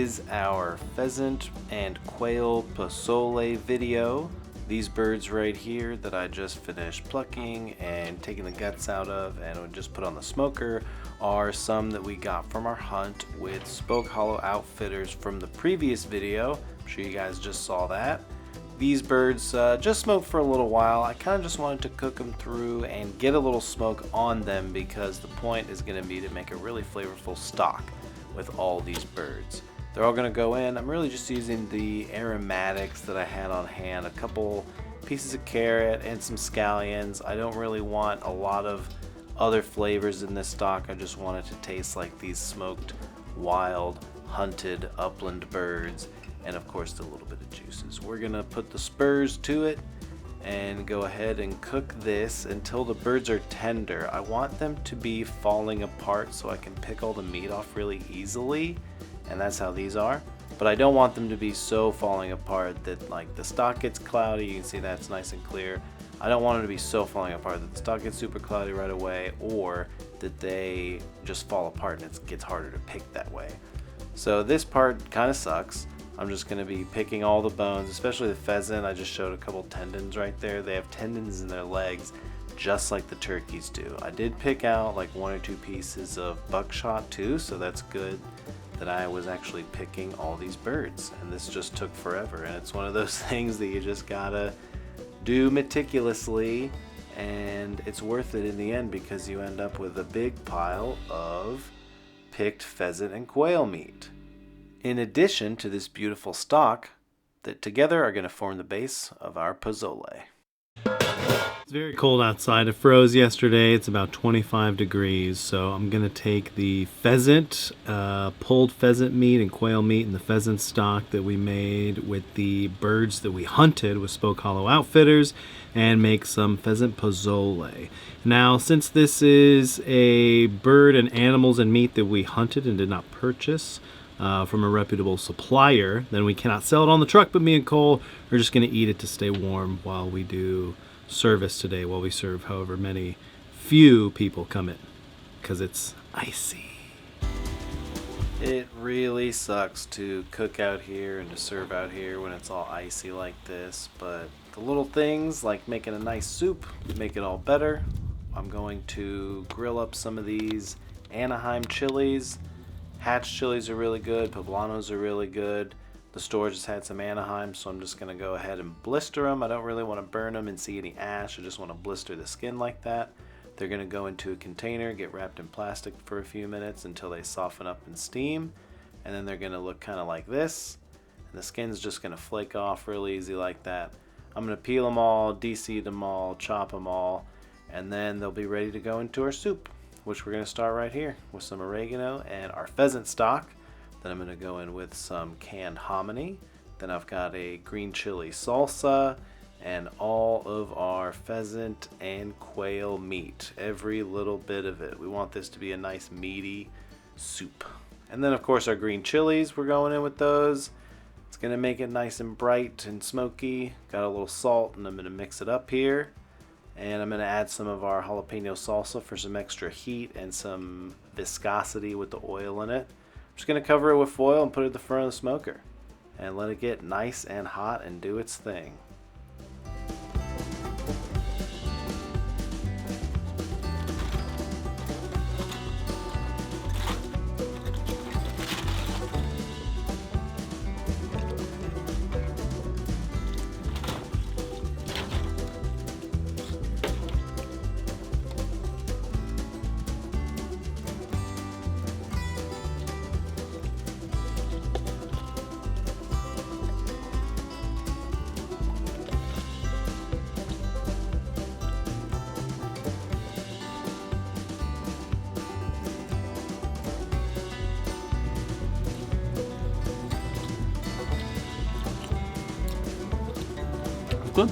is our pheasant and quail pozole video. These birds right here that I just finished plucking and taking the guts out of and would just put on the smoker are some that we got from our hunt with Spoke Hollow Outfitters from the previous video. I'm sure you guys just saw that. These birds just smoked for a little while. I kind of just wanted to cook them through and get a little smoke on them because the point is going to be to make a really flavorful stock with all these birds. They're all going to go in. I'm really just using the aromatics that I had on hand, a couple pieces of carrot and some scallions. I don't really want a lot of other flavors in this stock. I just want it to taste like these smoked, wild, hunted upland birds, and of course a little bit of juices. We're going to put the spurs to it and go ahead and cook this until the birds are tender. I want them to be falling apart so I can pick all the meat off really easily, and that's how these are. But I don't want them to be so falling apart that like the stock gets cloudy. You can see that's nice and clear. I don't want them to be so falling apart that the stock gets super cloudy right away, or that they just fall apart and it gets harder to pick that way. So this part kind of sucks. I'm just going to be picking all the bones, especially the pheasant. I just showed a couple tendons right there. They have tendons in their legs just like the turkeys do. I did pick out like 1 or 2 pieces of buckshot too, so that's good that I was actually picking all these birds. And this just took forever, and it's one of those things that you just gotta do meticulously, and it's worth it in the end because you end up with a big pile of picked pheasant and quail meat, in addition to this beautiful stock that together are going to form the base of our pozole. It's very cold outside. It froze yesterday. It's about 25 degrees. So I'm going to take the pheasant, pulled pheasant meat and quail meat and the pheasant stock that we made with the birds that we hunted with Spoke Hollow Outfitters and make some pheasant pozole. Now, since this is a bird and animals and meat that we hunted and did not purchase from a reputable supplier, then we cannot sell it on the truck, but me and Cole are just going to eat it to stay warm while we do service today, while we serve however many few people come in, because it's icy. It really sucks to cook out here and to serve out here when it's all icy like this, but the little things like making a nice soup make it all better. I'm going to grill up some of these Anaheim chilies. Hatch chilies are really good, poblanos are really good. The store just had some Anaheim, so I'm just going to go ahead and blister them. I don't really want to burn them and see any ash. I just want to blister the skin like that. They're going to go into a container, get wrapped in plastic for a few minutes until they soften up and steam. And then they're going to look kind of like this. And the skin's just going to flake off real easy like that. I'm going to peel them all, de-seed them all, chop them all, and then they'll be ready to go into our soup, which we're going to start right here with some oregano and our pheasant stock. Then I'm going to go in with some canned hominy. Then I've got a green chili salsa and all of our pheasant and quail meat, every little bit of it. We want this to be a nice meaty soup. And then of course our green chilies, we're going in with those. It's going to make it nice and bright and smoky. Got a little salt, and I'm going to mix it up here. And I'm going to add some of our jalapeno salsa for some extra heat and some viscosity with the oil in it. I'm just going to cover it with foil and put it at the front of the smoker and let it get nice and hot and do its thing. Good.